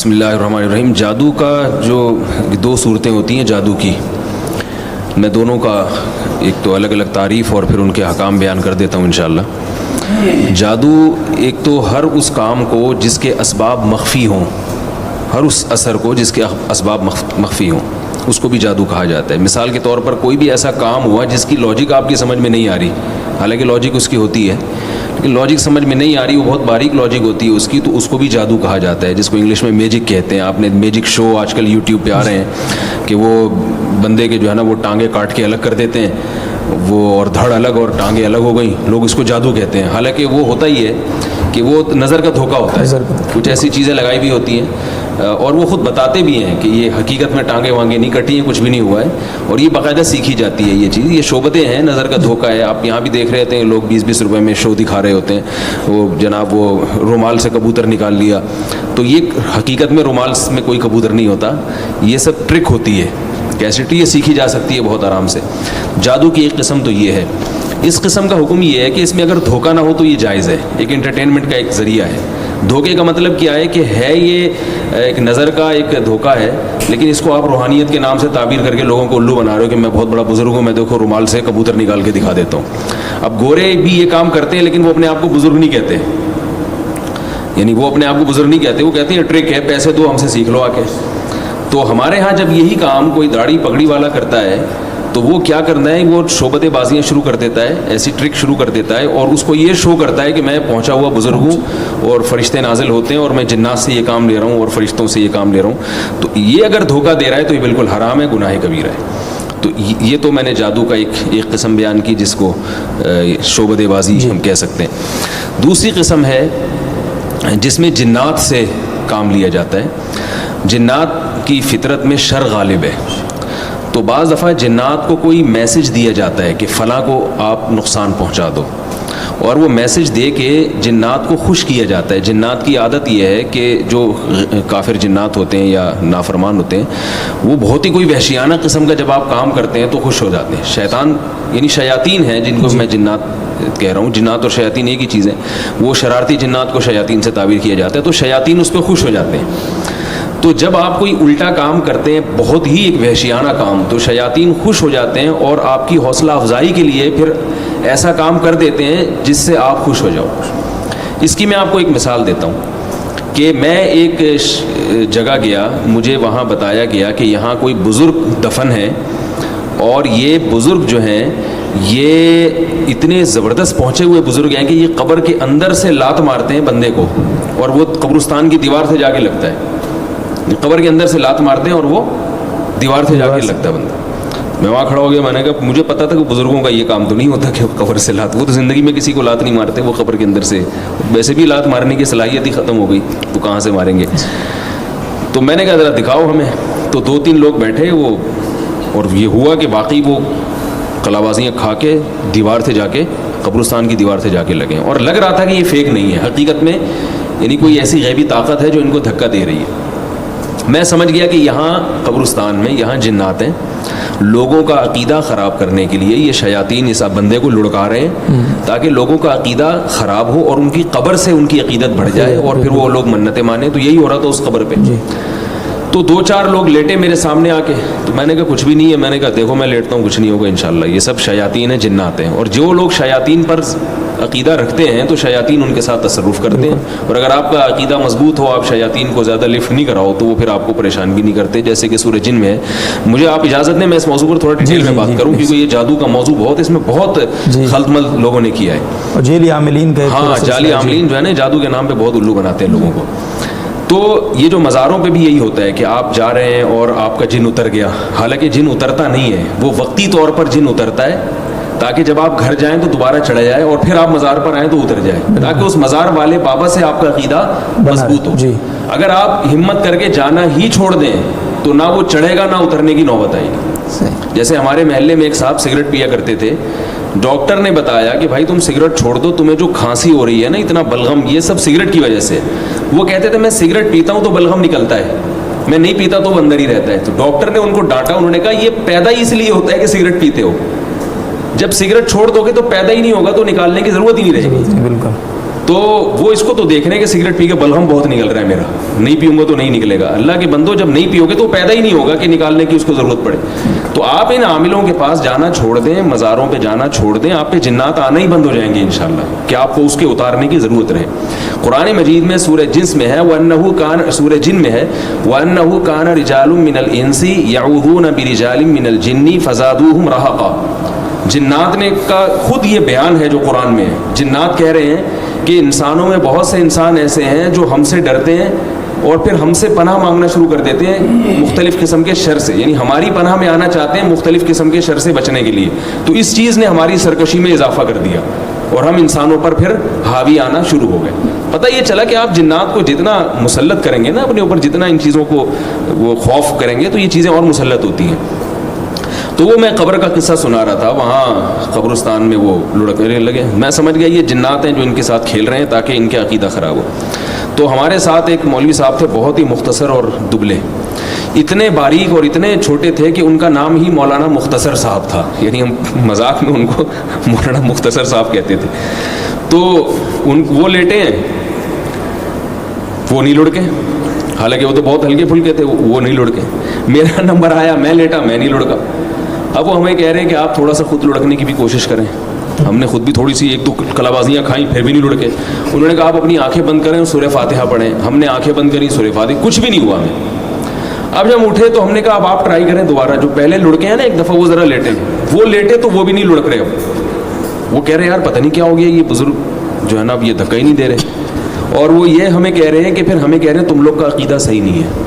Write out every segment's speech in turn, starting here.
بسم اللہ الرحمن الرحیم. جادو کا جو دو صورتیں ہوتی ہیں جادو کی، میں دونوں کا ایک تو الگ الگ تعریف اور پھر ان کے احکام بیان کر دیتا ہوں انشاءاللہ. جادو ایک تو ہر اس کام کو جس کے اسباب مخفی ہوں، ہر اس اثر کو جس کے اسباب مخفی ہوں، اس کو بھی جادو کہا جاتا ہے. مثال کے طور پر کوئی بھی ایسا کام ہوا جس کی لاجک آپ کی سمجھ میں نہیں آ رہی، حالانکہ لاجک اس کی ہوتی ہے لیکن لاجک سمجھ میں نہیں آ رہی، وہ بہت باریک لاجک ہوتی ہے اس کی، تو اس کو بھی جادو کہا جاتا ہے، جس کو انگلش میں میجک کہتے ہیں. آپ نے میجک شو آج کل یوٹیوب پہ آ رہے ہیں کہ وہ بندے کے جو ہے نا وہ ٹانگیں کاٹ کے الگ کر دیتے ہیں، وہ اور دھڑ الگ اور ٹانگیں الگ ہو گئیں، لوگ اس کو جادو کہتے ہیں. حالانکہ وہ ہوتا ہی ہے کہ وہ نظر کا دھوکہ ہوتا ہے، کچھ ایسی چیزیں لگائی بھی ہوتی ہیں اور وہ خود بتاتے بھی ہیں کہ یہ حقیقت میں ٹانگیں وانگیں نہیں کٹی ہیں، کچھ بھی نہیں ہوا ہے، اور یہ باقاعدہ سیکھی جاتی ہے. یہ چیز، یہ شعبتیں ہیں، نظر کا دھوکہ ہے. آپ یہاں بھی دیکھ رہے ہوتے ہیں لوگ 20-20 روپے میں شو دکھا رہے ہوتے ہیں، وہ جناب وہ رومال سے کبوتر نکال لیا، تو یہ حقیقت میں رومال میں کوئی کبوتر نہیں ہوتا، یہ سب ٹرک ہوتی ہے. کیسٹی یہ سیکھی جا سکتی ہے بہت آرام سے. جادو کی ایک قسم تو یہ ہے. اس قسم کا حکم یہ ہے کہ اس میں اگر دھوکہ نہ ہو تو یہ جائز ہے، ایک انٹرٹینمنٹ کا ایک ذریعہ ہے. دھوکے کا مطلب کیا ہے کہ ہے یہ ایک نظر کا ایک دھوکہ ہے، لیکن اس کو آپ روحانیت کے نام سے تعبیر کر کے لوگوں کو الو بنا رہے ہو کہ میں بہت بڑا بزرگ ہوں، میں دیکھو رومال سے کبوتر نکال کے دکھا دیتا ہوں. اب گورے بھی یہ کام کرتے ہیں لیکن وہ اپنے آپ کو بزرگ نہیں کہتے، یعنی وہ اپنے آپ کو بزرگ نہیں کہتے، وہ کہتے ہیں ٹرک ہے، پیسے دو ہم سے سیکھ لو آ کے. تو ہمارے ہاں جب یہی کام کوئی داڑھی پگڑی والا کرتا ہے تو وہ کیا کرنا ہے، وہ شعبتیں بازیاں شروع کر دیتا ہے، ایسی ٹرک شروع کر دیتا ہے، اور اس کو یہ شو کرتا ہے کہ میں پہنچا ہوا بزرگ ہوں اور فرشتے نازل ہوتے ہیں اور میں جنات سے یہ کام لے رہا ہوں اور فرشتوں سے یہ کام لے رہا ہوں. تو یہ اگر دھوکہ دے رہا ہے تو یہ بالکل حرام ہے، گناہ کبیرہ ہے. تو یہ تو میں نے جادو کا ایک قسم بیان کی جس کو شعبتیں بازی ہم کہہ سکتے ہیں. دوسری قسم ہے جس میں جنات سے کام لیا جاتا ہے. جنات کی فطرت میں شر غالب ہے، تو بعض دفعہ جنات کو کوئی میسج دیا جاتا ہے کہ فلاں کو آپ نقصان پہنچا دو، اور وہ میسج دے کے جنات کو خوش کیا جاتا ہے. جنات کی عادت یہ ہے کہ جو کافر جنات ہوتے ہیں یا نافرمان ہوتے ہیں وہ بہت ہی کوئی وحشیانہ قسم کا جب آپ کام کرتے ہیں تو خوش ہو جاتے ہیں. شیطان یعنی شیاطین ہیں جن کو میں جنات کہہ رہا ہوں، جنات اور شیاطین ایک ہی چیز ہے. وہ شرارتی جنات کو شیاطین سے تعبیر کیا جاتا ہے، تو شیاطین اس پہ خوش ہو جاتے ہیں. تو جب آپ کوئی الٹا کام کرتے ہیں، بہت ہی ایک وحشیانہ کام، تو شیاطین خوش ہو جاتے ہیں اور آپ کی حوصلہ افزائی کے لیے پھر ایسا کام کر دیتے ہیں جس سے آپ خوش ہو جاؤ. اس کی میں آپ کو ایک مثال دیتا ہوں کہ میں ایک جگہ گیا، مجھے وہاں بتایا گیا کہ یہاں کوئی بزرگ دفن ہے، اور یہ بزرگ جو ہیں یہ اتنے زبردست پہنچے ہوئے بزرگ ہیں کہ یہ قبر کے اندر سے لات مارتے ہیں بندے کو، اور وہ قبرستان کی دیوار سے جا کے لگتا ہے. قبر کے اندر سے لات مارتے ہیں اور وہ دیوار سے جا کے لگتا ہے بندہ. میں وہاں کھڑا ہو گیا، میں نے کہا مجھے پتا تھا کہ بزرگوں کا یہ کام تو نہیں ہوتا کہ قبر سے لات، وہ تو زندگی میں کسی کو لات نہیں مارتے، وہ قبر کے اندر سے ویسے بھی لات مارنے کی صلاحیت ہی ختم ہو گئی، تو کہاں سے ماریں گے. تو میں نے کہا ذرا دکھاؤ ہمیں. تو 2-3 لوگ بیٹھے وہ، اور یہ ہوا کہ واقعی وہ کلابازیاں کھا کے دیوار سے جا کے قبرستان کی دیوار سے جا کے لگے، اور لگ رہا تھا کہ یہ فیک نہیں ہے، حقیقت میں یعنی کوئی ایسی غیبی طاقت ہے جو ان کو دھکا دے رہی ہے. میں سمجھ گیا کہ یہاں قبرستان میں یہاں جنات ہیں، لوگوں کا عقیدہ خراب کرنے کے لیے یہ شیاطین اس بندے کو لڑکا رہے ہیں تاکہ لوگوں کا عقیدہ خراب ہو اور ان کی قبر سے ان کی عقیدت بڑھ جائے اور پھر وہ لوگ منتیں مانیں. تو یہی ہو رہا تھا اس قبر پہ. تو 2-4 لوگ لیٹے میرے سامنے آ کے، تو میں نے کہا کچھ بھی نہیں ہے. میں نے کہا دیکھو میں لیٹتا ہوں، کچھ نہیں ہوگا انشاءاللہ. یہ سب شیاطین ہیں، جنات ہیں، اور جو لوگ شیاطین پر عقیدہ رکھتے ہیں تو شیاطین ان کے ساتھ تصرف کرتے ہیں، اور اگر آپ کا عقیدہ مضبوط ہو، آپ شیاطین کو زیادہ لفٹ نہیں کراؤ تو وہ پھر آپ کو پریشان بھی نہیں کرتے، جیسے کہ سورہ جن میں ہے. مجھے آپ اجازت دیں میں اس موضوع پر تھوڑا ڈیٹیل میں بات کروں، کیونکہ یہ جادو کا موضوع بہت، اس میں بہت خلط ملط لوگوں نے کیا ہے، اور جعلی عاملین کا، ہاں جعلی عاملین جو ہے نا جادو کے نام پہ بہت الو بناتے ہیں لوگوں کو. تو یہ جو مزاروں پہ بھی یہی ہوتا ہے کہ آپ جا رہے ہیں اور آپ کا جن اتر گیا، حالانکہ جن اترتا نہیں ہے، وہ وقتی طور پر جن اترتا ہے تاکہ جب آپ گھر جائیں تو دوبارہ چڑھا جائے اور پھر آپ مزار پر آئیں تو اتر جائے، تاکہ اس مزار والے بابا سے آپ کا عقیدہ مضبوط ہو. اگر آپ ہمت کر کے جانا ہی چھوڑ دیں تو نہ وہ چڑھے گا نہ اترنے کی نوبت آئے گی. جیسے ہمارے محلے میں ایک صاحب سگریٹ پیا کرتے تھے، ڈاکٹر نے بتایا کہ بھائی تم سگریٹ چھوڑ دو، تمہیں جو کھانسی ہو رہی ہے نا، اتنا بلغم، یہ سب سگریٹ کی وجہ سے. وہ کہتے تھے میں سگریٹ پیتا ہوں تو بلغم نکلتا ہے، میں نہیں پیتا تو وہ اندر ہی رہتا ہے. تو ڈاکٹر نے ان کو ڈانٹا، انہوں نے کہا یہ پیدا ہی اس لیے ہوتا ہے کہ سگریٹ پیتے ہو، جب سگریٹ چھوڑ دو گے تو پیدا ہی نہیں ہوگا تو نکالنے کی ضرورت ہی نہیں رہے گی. بالکل. تو وہ اس کو تو دیکھ رہے ہیں کہ سگریٹ پی کے بلغم بہت نکل رہا ہے میرا, نہیں پیوں گا تو نہیں نکلے گا. اللہ کے بندو, جب نہیں پیو گے تو پیدا ہی نہیں ہوگا کہ نکالنے کی اس کو ضرورت پڑے. تو آپ ان عاملوں کے پاس جانا چھوڑ دیں, مزاروں پہ جانا چھوڑ دیں, آپ پہ جنات آنا ہی بند ہو جائیں گے انشاءاللہ, کہ آپ کو اس کے اتارنے کی ضرورت رہے. قرآن مجید میں سورہ جنس میں ہے وَأَنَّهُ كَانَ, سورہ جن میں ہے وَأَنَّهُ كَانَ رِجَالٌ مِّنَ الْإِنسِ يَعُوذُونَ بِرِجَالٍ مِّنَ الْجِنِّ فَزَادُوهُمْ رَهَقًا. جنات نے کا خود یہ بیان ہے جو قرآن میں ہے. جنات کہہ رہے ہیں کہ انسانوں میں بہت سے انسان ایسے ہیں جو ہم سے ڈرتے ہیں اور پھر ہم سے پناہ مانگنا شروع کر دیتے ہیں مختلف قسم کے شر سے, یعنی ہماری پناہ میں آنا چاہتے ہیں مختلف قسم کے شر سے بچنے کے لیے. تو اس چیز نے ہماری سرکشی میں اضافہ کر دیا اور ہم انسانوں پر پھر حاوی آنا شروع ہو گئے. پتہ یہ چلا کہ آپ جنات کو جتنا مسلط کریں گے نا اپنے اوپر, جتنا ان چیزوں کو وہ خوف کریں گے تو یہ چیزیں اور مسلط ہوتی ہیں. تو وہ میں قبر کا قصہ سنا رہا تھا, وہاں قبرستان میں وہ لڑکنے لگے. میں سمجھ گیا یہ جنات ہیں جو ان کے ساتھ کھیل رہے ہیں تاکہ ان کے عقیدہ خراب ہو. تو ہمارے ساتھ ایک مولوی صاحب تھے, بہت ہی مختصر اور دبلے, اتنے باریک اور اتنے چھوٹے تھے کہ ان کا نام ہی مولانا مختصر صاحب تھا, یعنی ہم مذاق میں ان کو مولانا مختصر صاحب کہتے تھے. تو وہ لیٹے ہیں, وہ نہیں لڑکے, حالانکہ وہ تو بہت ہلکے پھلکے تھے, وہ نہیں لڑکے. میرا نمبر آیا, میں لیٹا, میں نہیں لڑکا. اب وہ ہمیں کہہ رہے ہیں کہ آپ تھوڑا سا خود لڑکنے کی بھی کوشش کریں. ہم نے خود بھی تھوڑی سی ایک دو کلابازیاں کھائیں, پھر بھی نہیں لڑکے. انہوں نے کہا آپ اپنی آنکھیں بند کریں اور سورہ فاتحہ پڑھیں. ہم نے آنکھیں بند کریں, سورہ فاتحہ, کچھ بھی نہیں ہوا ہمیں. اب جب اٹھے تو ہم نے کہا اب آپ ٹرائی کریں دوبارہ. جو پہلے لڑکے ہیں نا ایک دفعہ, وہ ذرا لیٹے, وہ لیٹے تو وہ بھی نہیں لڑک رہے. اب وہ کہہ رہے ہیں یار پتہ نہیں کیا ہو گیا, یہ بزرگ جو ہے نا اب یہ دھکا ہی نہیں دے رہے. اور وہ یہ ہمیں کہہ رہے ہیں کہ پھر ہمیں کہہ رہے ہیں تم لوگ کا عقیدہ صحیح نہیں ہے,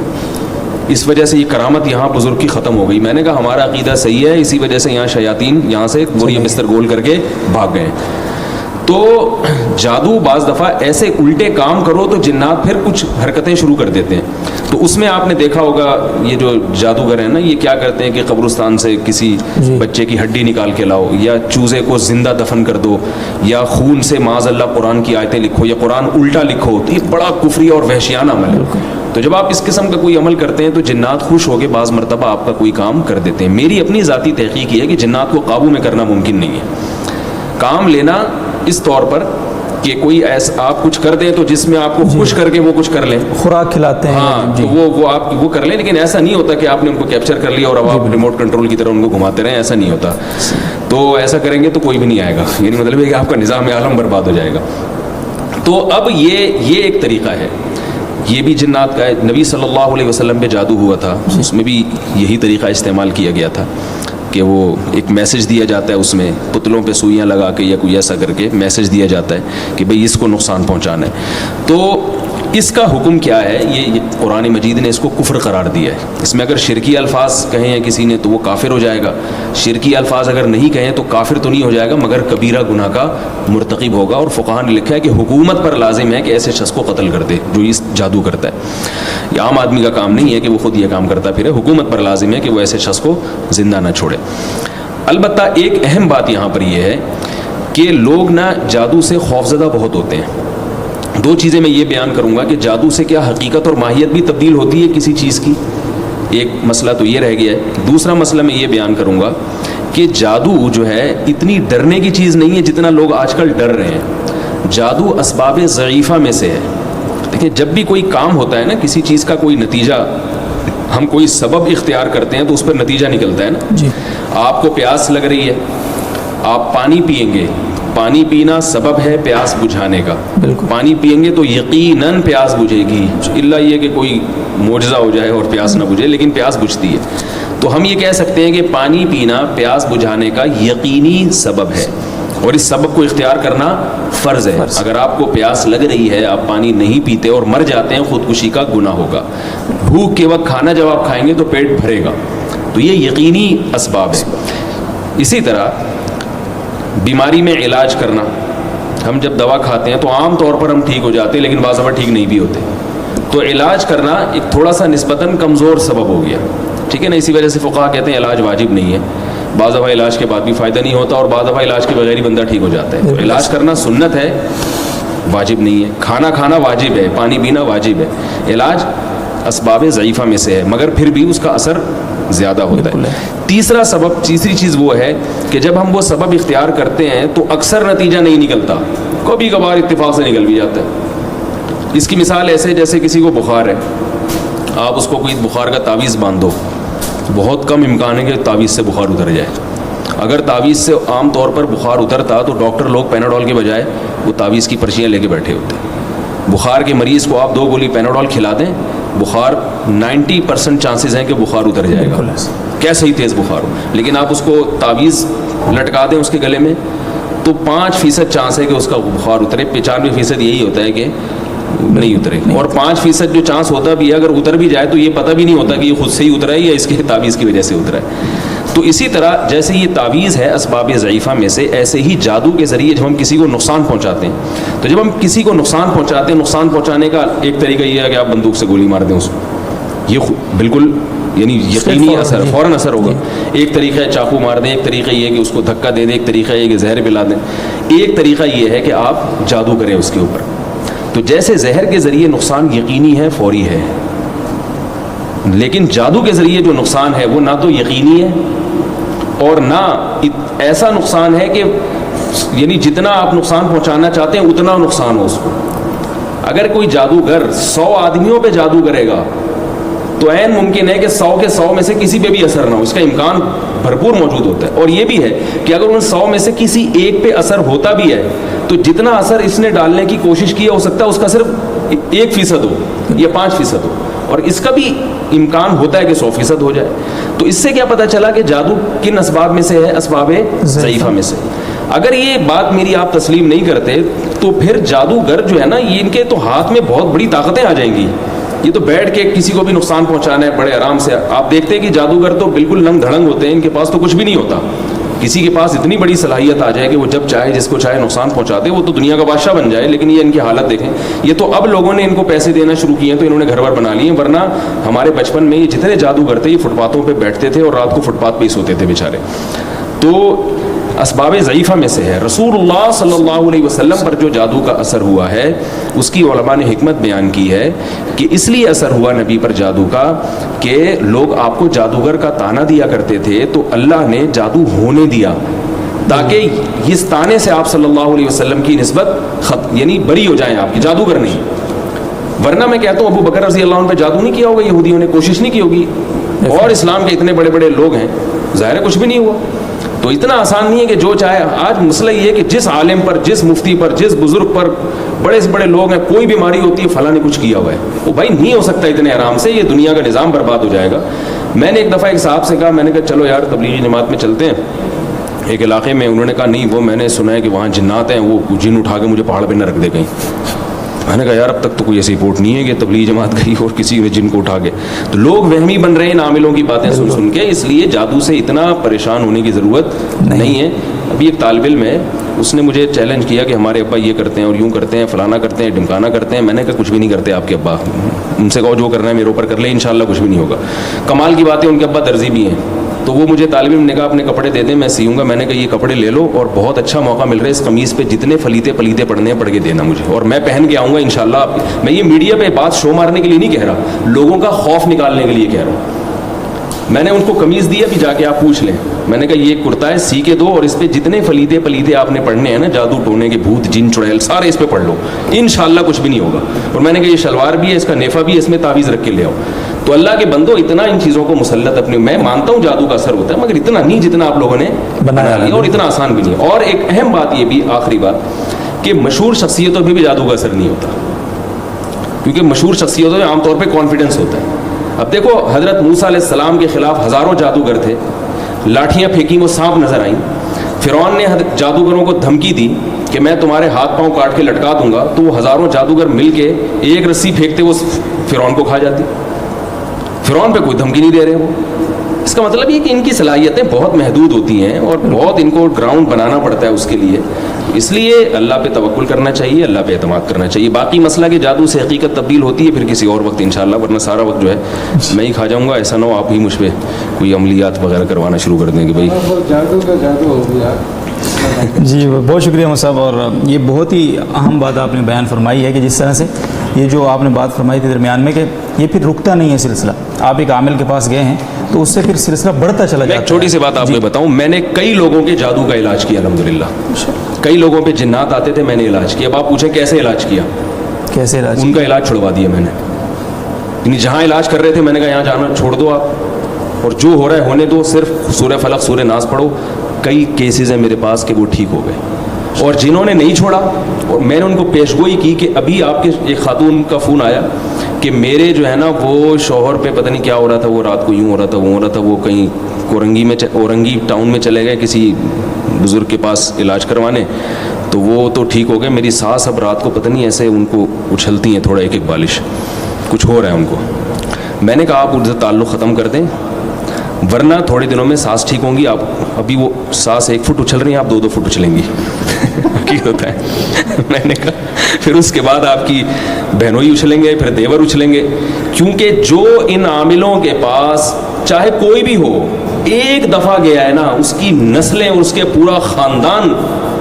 اس وجہ سے یہ کرامت یہاں بزرگ کی ختم ہو گئی. میں نے کہا ہمارا عقیدہ صحیح ہے, اسی وجہ سے یہاں شیاطین یہاں سے بوریہ بستر گول کر کے بھاگ گئے. تو جادو بعض دفعہ ایسے الٹے کام کرو تو جنات پھر کچھ حرکتیں شروع کر دیتے ہیں. تو اس میں آپ نے دیکھا ہوگا یہ جو جادوگر ہیں نا, یہ کیا کرتے ہیں کہ قبرستان سے کسی بچے کی ہڈی نکال کے لاؤ, یا چوزے کو زندہ دفن کر دو, یا خون سے معاذ اللہ قرآن کی آیتیں لکھو, یا قرآن الٹا لکھو. تو یہ بڑا کفری اور وحشیانہ عمل ہے. تو جب آپ اس قسم کا کوئی عمل کرتے ہیں تو جنات خوش ہو کے بعض مرتبہ آپ کا کوئی کام کر دیتے ہیں. میری اپنی ذاتی تحقیق یہ ہے کہ جنات کو قابو میں کرنا ممکن نہیں ہے. کام لینا اس طور پر کہ کوئی ایسا آپ کچھ کر دیں تو جس میں آپ کو خوش کر کے وہ کچھ کر لیں, خوراک کھلاتے ہیں, ہاں تو وہ آپ وہ کر لیں. لیکن ایسا نہیں ہوتا کہ آپ نے ان کو کیپچر کر لیا اور اب آپ ریموٹ کنٹرول کی طرح ان کو گھماتے رہیں, ایسا نہیں ہوتا. تو ایسا کریں گے تو کوئی بھی نہیں آئے گا, یعنی مطلب ہے کہ آپ کا نظام عالم برباد ہو جائے گا. تو اب یہ ایک طریقہ ہے, یہ بھی جنات کا ہے. نبی صلی اللہ علیہ وسلم پہ جادو ہوا تھا, اس میں بھی یہی طریقہ استعمال کیا گیا تھا کہ وہ ایک میسج دیا جاتا ہے, اس میں پتلوں پہ سوئیاں لگا کے یا کوئی ایسا کر کے میسج دیا جاتا ہے کہ بھئی اس کو نقصان پہنچانا ہے. تو اس کا حکم کیا ہے, یہ قرآن مجید نے اس کو کفر قرار دیا ہے. اس میں اگر شرکی الفاظ کہیں یا کسی نے تو وہ کافر ہو جائے گا, شرکی الفاظ اگر نہیں کہیں تو کافر تو نہیں ہو جائے گا مگر کبیرہ گناہ کا مرتکب ہوگا. اور فقہاء نے لکھا ہے کہ حکومت پر لازم ہے کہ ایسے شخص کو قتل کر دے جو اس جادو کرتا ہے. یہ عام آدمی کا کام نہیں ہے کہ وہ خود یہ کام کرتا پھرے, حکومت پر لازم ہے کہ وہ ایسے شخص کو زندہ نہ چھوڑے. البتہ ایک اہم بات یہاں پر یہ ہے کہ لوگ نا جادو سے خوفزدہ بہت ہوتے ہیں. دو چیزیں میں یہ بیان کروں گا کہ جادو سے کیا حقیقت اور ماہیت بھی تبدیل ہوتی ہے کسی چیز کی, ایک مسئلہ تو یہ رہ گیا ہے. دوسرا مسئلہ میں یہ بیان کروں گا کہ جادو جو ہے اتنی ڈرنے کی چیز نہیں ہے جتنا لوگ آج کل ڈر رہے ہیں. جادو اسباب ضعیفہ میں سے ہے. دیکھیں جب بھی کوئی کام ہوتا ہے نا, کسی چیز کا کوئی نتیجہ, ہم کوئی سبب اختیار کرتے ہیں تو اس پر نتیجہ نکلتا ہے نا. جی, آپ کو پیاس لگ رہی ہے, آپ پانی پئیں گے, پانی پینا سبب ہے پیاس بجھانے کا. پانی پئیں گے تو یقیناً پیاس بجھے گی, الا یہ کہ کوئی معجزہ ہو جائے اور پیاس نہ بجھے, لیکن پیاس بجھتی ہے. تو ہم یہ کہہ سکتے ہیں کہ پانی پینا پیاس بجھانے کا یقینی سبب ہے اور اس سبب کو اختیار کرنا فرض ہے. اگر آپ کو پیاس لگ رہی ہے, آپ پانی نہیں پیتے اور مر جاتے ہیں, خودکشی کا گناہ ہوگا. بھوک کے وقت کھانا جب آپ کھائیں گے تو پیٹ بھرے گا, تو یہ یقینی اسباب ہے. اسی طرح بیماری میں علاج کرنا, ہم جب دوا کھاتے ہیں تو عام طور پر ہم ٹھیک ہو جاتے ہیں لیکن بعض دفعہ ٹھیک نہیں بھی ہوتے. تو علاج کرنا ایک تھوڑا سا نسبتاً کمزور سبب ہو گیا, ٹھیک ہے نا. اسی وجہ سے فقہاء کہتے ہیں علاج واجب نہیں ہے. بعض دفعہ علاج کے بعد بھی فائدہ نہیں ہوتا اور بعض دفعہ علاج کے بغیر ہی بندہ ٹھیک ہو جاتا ہے. تو علاج کرنا سنت ہے, واجب نہیں ہے. کھانا کھانا واجب ہے, پانی پینا واجب ہے. علاج اسباب ضعیفہ میں سے ہے مگر پھر بھی اس کا اثر زیادہ ہوتا ہے. تیسری چیز وہ ہے کہ جب ہم وہ سبب اختیار کرتے ہیں تو اکثر نتیجہ نہیں نکلتا. کبھی کبھار اتفاق سے نکل بھی جاتا ہے. اس کی مثال ایسے جیسے کسی کو بخار ہے, آپ اس کو کوئی بخار کا تعویذ باندھ دو, بہت کم امکان ہے کہ تعویذ سے بخار اتر جائے. اگر تعویذ سے عام طور پر بخار اترتا تو ڈاکٹر لوگ پیناڈول کے بجائے وہ تعویذ کی پرچیاں لے کے بیٹھے ہوتے. بخار کے مریض کو آپ 2 گولی پیناڈول کھلا دیں, بخار 90% چانسز ہیں کہ بخار اتر جائے گا, کیسے ہی تیز بخار ہو. لیکن آپ اس کو تعویذ لٹکا دیں اس کے گلے میں تو 5% چانس ہے کہ اس کا بخار اترے. 95% یہی ہوتا ہے کہ نہیں اترے, اور 5% جو چانس ہوتا بھی ہے اگر اتر بھی جائے تو یہ پتہ بھی نہیں ہوتا کہ یہ خود سے ہی اترا ہے یا اس کے تعویذ کی وجہ سے اترا ہے. تو اسی طرح جیسے یہ تعویذ ہے اسباب ضعیفہ میں سے, ایسے ہی جادو کے ذریعے جب ہم کسی کو نقصان پہنچاتے ہیں, تو جب ہم کسی کو نقصان پہنچاتے ہیں, نقصان پہنچانے کا ایک طریقہ یہ ہے کہ آپ بندوق سے گولی مار دیں اس کو, یہ بالکل یعنی یقینی اثر, فوراً اثر ہوگا. ایک طریقہ ہے چاقو مار دیں, ایک طریقہ یہ ہے کہ اس کو دھکا دے دیں, ایک طریقہ یہ ہے کہ زہر پلا دیں, ایک طریقہ یہ ہے کہ آپ جادو کریں اس کے اوپر. تو جیسے زہر کے ذریعے نقصان یقینی ہے, فوری ہے, لیکن جادو کے ذریعے جو نقصان ہے وہ نہ تو یقینی ہے اور نہ ایسا نقصان ہے کہ یعنی جتنا آپ نقصان پہنچانا چاہتے ہیں اتنا نقصان ہو اس کو. اگر کوئی جادوگر 100 آدمیوں پہ جادو کرے گا تو عین ممکن ہے کہ 100 کے 100 میں سے کسی پہ بھی اثر نہ ہو, اس کا امکان بھرپور موجود ہوتا ہے. اور یہ بھی ہے کہ اگر ان 100 میں سے کسی ایک پہ اثر ہوتا بھی ہے تو جتنا اثر اس نے ڈالنے کی کوشش کی ہو سکتا ہے اس کا صرف 1% ہو یا 5% ہو, اور اس کا بھی امکان ہوتا ہے کہ 100% ہو جائے. تو اس سے کیا پتہ چلا کہ جادو کن اسباب میں سے ہے, اسباب ضعیفہ میں سے. اگر یہ بات میری آپ تسلیم نہیں کرتے تو پھر جادوگر جو ہے نا, یہ ان کے تو ہاتھ میں بہت بڑی طاقتیں آ جائیں گی. یہ تو بیٹھ کے کسی کو بھی نقصان پہنچانا ہے بڑے آرام سے. آپ دیکھتے ہیں کہ جادوگر تو بالکل ننگ دھڑنگ ہوتے ہیں, ان کے پاس تو کچھ بھی نہیں ہوتا. کسی کے پاس اتنی بڑی صلاحیت آ جائے کہ وہ جب چاہے جس کو چاہے نقصان پہنچا دے, وہ تو دنیا کا بادشاہ بن جائے. لیکن یہ ان کی حالت دیکھیں, یہ تو اب لوگوں نے ان کو پیسے دینا شروع کیے ہیں تو انہوں نے گھر ور بنا لیے, ورنہ ہمارے بچپن میں یہ جتنے جادوگر تھے یہ فٹ پاتھوں پہ بیٹھتے تھے اور رات کو فٹ پاتھ پہ ہی سوتے تھے بیچارے. تو اسباب ضعیفہ میں سے ہے. رسول اللہ صلی اللہ علیہ وسلم پر جو جادو کا اثر ہوا ہے اس کی علماء نے حکمت بیان کی ہے کہ اس لیے اثر ہوا نبی پر جادو کا کہ لوگ آپ کو جادوگر کا طعنہ دیا کرتے تھے, تو اللہ نے جادو ہونے دیا تاکہ اس طعنے سے آپ صلی اللہ علیہ وسلم کی نسبت یعنی بری ہو جائیں آپ کی, جادوگر نہیں. ورنہ میں کہتا ہوں ابو بکر رضی اللہ عنہ پہ جادو نہیں کیا ہوگا یہودیوں نے, کوشش نہیں کی ہوگی, اور اسلام کے اتنے بڑے بڑے لوگ ہیں, ظاہر ہے کچھ بھی نہیں ہوا. تو اتنا آسان نہیں ہے کہ جو چاہے. آج مسئلہ یہ ہے کہ جس عالم پر, جس مفتی پر, جس بزرگ پر, بڑے سے بڑے لوگ ہیں, کوئی بیماری ہوتی ہے فلاں نے کچھ کیا ہوا ہے, وہ بھائی نہیں ہو سکتا اتنے آرام سے, یہ دنیا کا نظام برباد ہو جائے گا. میں نے ایک دفعہ ایک صاحب سے کہا, میں نے کہا چلو یار تبلیغی جماعت میں چلتے ہیں ایک علاقے میں. انہوں نے کہا نہیں, وہ میں نے سنا ہے کہ وہاں جنات ہیں, وہ جن اٹھا کے مجھے پہاڑ پہ نہ رکھ دے کہیں. میں نے کہا یار اب تک تو کوئی ایسی رپورٹ نہیں ہے کہ تبلیغی جماعت گئی اور کسی نے جن کو اٹھا کے. تو لوگ وہمی بن رہے ہیں عاملوں کی باتیں سن سن کے, اس لیے جادو سے اتنا پریشان ہونے کی ضرورت نہیں ہے. ابھی ایک طالب علم ہے, اس نے مجھے چیلنج کیا کہ ہمارے ابا یہ کرتے ہیں اور یوں کرتے ہیں, فلانا کرتے ہیں, ڈمکانا کرتے ہیں. میں نے کہا کچھ بھی نہیں کرتے آپ کے ابا, ان سے کہو جو کرنا ہے میرے اوپر کر لیں, انشاءاللہ کچھ بھی نہیں ہوگا. کمال کی بات ہے ان کے ابا درزی بھی ہیں. تو وہ مجھے طالب علم نے کہا اپنے کپڑے دے دیں میں سیوں گا. میں نے کہا یہ کپڑے لے لو اور بہت اچھا موقع مل رہا ہے, اس قمیض پہ جتنے فلیتے پلیتے پڑھنے ہیں پڑھ کے دینا مجھے, اور میں پہن کے آؤں گا انشاءاللہ. میں یہ میڈیا پہ بات شو مارنے کے لیے نہیں کہہ رہا, لوگوں کا خوف نکالنے کے لیے کہہ رہا ہوں. میں نے ان کو قمیض دی, ابھی جا کے آپ پوچھ لیں. میں نے کہا یہ کرتا ہے سی کے دو, اور اس پہ جتنے فلیتے پلیتے آپ نے پڑھنے ہیں نا, جادو ٹونے کے بھوت جن چڑیل سارے اس پہ پڑھ لو, انشاءاللہ کچھ بھی نہیں ہوگا. اور میں نے کہا یہ شلوار بھی ہے, اس کا نیفا بھی ہے, اس میں تعویذ رکھ کے لے آؤ. تو اللہ کے بندو اتنا ان چیزوں کو مسلط اپنے, میں مانتا ہوں جادو کا اثر ہوتا ہے مگر اتنا نہیں جتنا آپ لوگوں نے بنا لیا, اور اتنا آسان بھی نہیں. اور ایک اہم بات یہ بھی, آخری بات, کہ مشہور شخصیتوں پہ بھی جادو کا اثر نہیں ہوتا, کیونکہ مشہور شخصیتوں میں عام طور پہ کانفیڈنس ہوتا ہے. اب دیکھو حضرت موسیٰ علیہ السلام کے خلاف ہزاروں جادوگر تھے, لاٹھیاں پھینکی وہ سانپ نظر آئیں. فرعون نے جادوگروں کو دھمکی دی کہ میں تمہارے ہاتھ پاؤں کاٹ کے لٹکا دوں گا, تو وہ ہزاروں جادوگر مل کے ایک رسی پھینکتے وہ فرعون کو کھا جاتی. فرعون پہ کوئی دھمکی نہیں دے رہے وہ. اس کا مطلب یہ کہ ان کی صلاحیتیں بہت محدود ہوتی ہیں اور بہت ان کو گراؤنڈ بنانا پڑتا ہے اس کے لیے. اس لیے اللہ پہ توکل کرنا چاہیے, اللہ پہ اعتماد کرنا چاہیے. باقی مسئلہ کہ جادو سے حقیقت تبدیل ہوتی ہے پھر کسی اور وقت انشاءاللہ, ورنہ سارا وقت جو ہے میں ہی کھا جاؤں گا. ایسا نہ ہو آپ ہی مجھ پہ کوئی عملیات وغیرہ کروانا شروع کر دیں کہ بھائی جادو کا جادو ہو گیا. جی بہت شکریہ احمد صاحب, اور یہ بہت ہی اہم بات آپ نے بیان فرمائی ہے کہ جس طرح سے یہ جو آپ نے بات فرمائی تھی درمیان میں کہ یہ پھر رکتا نہیں ہے سلسلہ. آپ ایک عامل کے پاس گئے ہیں تو اس سے پھر سلسلہ بڑھتا چلا جاتا ہے. ایک چھوٹی سی بات آپ کو بتاؤں, میں نے کئی لوگوں کے جادو کا علاج کیا الحمدللہ. کئی لوگوں پہ جنات آتے تھے, میں نے علاج کیا. اب آپ پوچھیں کیسے علاج کیا؟ کیسے علاج؟ ان کا علاج چھڑوا دیا میں نے. یعنی جہاں علاج کر رہے تھے میں نے کہا یہاں جانا چھوڑ دو آپ, اور جو ہو رہا ہے ہونے دو, صرف سورہ فلق سورہ ناس پڑھو. کئی کیسز ہیں میرے پاس کہ وہ ٹھیک ہو گئے. اور جنہوں نے نہیں چھوڑا, اور میں نے ان کو پیشگوئی کی کہ ابھی آپ کے ایک خاتون کا فون آیا کہ میرے جو ہے نا وہ شوہر پہ پتہ نہیں کیا ہو رہا تھا, وہ رات کو یوں ہو رہا تھا, وہ ہو رہا تھا, وہ کہیں اورنگی ٹاؤن میں چلے گئے کسی بزرگ کے پاس علاج کروانے, تو وہ تو ٹھیک ہو گئے. میری ساس اب رات کو پتہ نہیں ایسے ان کو اچھلتی ہیں تھوڑا, ایک ایک بالش, کچھ ہو رہا ہے ان کو. میں نے کہا آپ ان سے تعلق ختم کر دیں, ورنہ تھوڑے دنوں میں سانس ٹھیک ہوں گی. آپ ابھی وہ سانس 1 فٹ اچھل رہی ہیں, آپ 2 فٹ اچھلیں گی. حقیقت ہوتا ہے. میں نے کہا پھر اس کے بعد آپ کی بہنوئی اچھلیں گے, پھر دیور اچھلیں گے. کیونکہ جو ان عاملوں کے پاس چاہے کوئی بھی ہو, ایک دفعہ گیا ہے نا, اس کی نسلیں اور اس کے پورا خاندان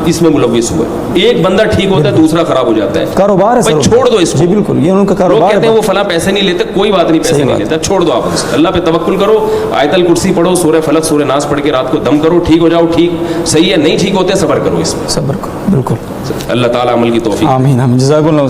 اس میں ملوث ہوا ہے. ایک بندہ ٹھیک ہوتا ہے دوسرا خراب ہو جاتا ہے. کاروبار ہے بھائی چھوڑ دو اس کو. جی بالکل, یہ ان کا لوگ کاروبار کہتے ہیں ہے. وہ فلاں پیسے نہیں لیتے, کوئی بات نہیں, پیسے نہیں لیتا, چھوڑ دو آپ اس. اللہ پہ توکل کرو, آیت الکرسی پڑھو, سورہ فلق سورہ ناس پڑھ کے رات کو دم کرو, ٹھیک ہو جاؤ, ٹھیک صحیح ہے. نہیں ٹھیک ہوتے صبر کرو اس میں. صبر کرو, بالکل. اللہ تعالیٰ عمل کی توفیق. آمین آمین. جزاک اللہ.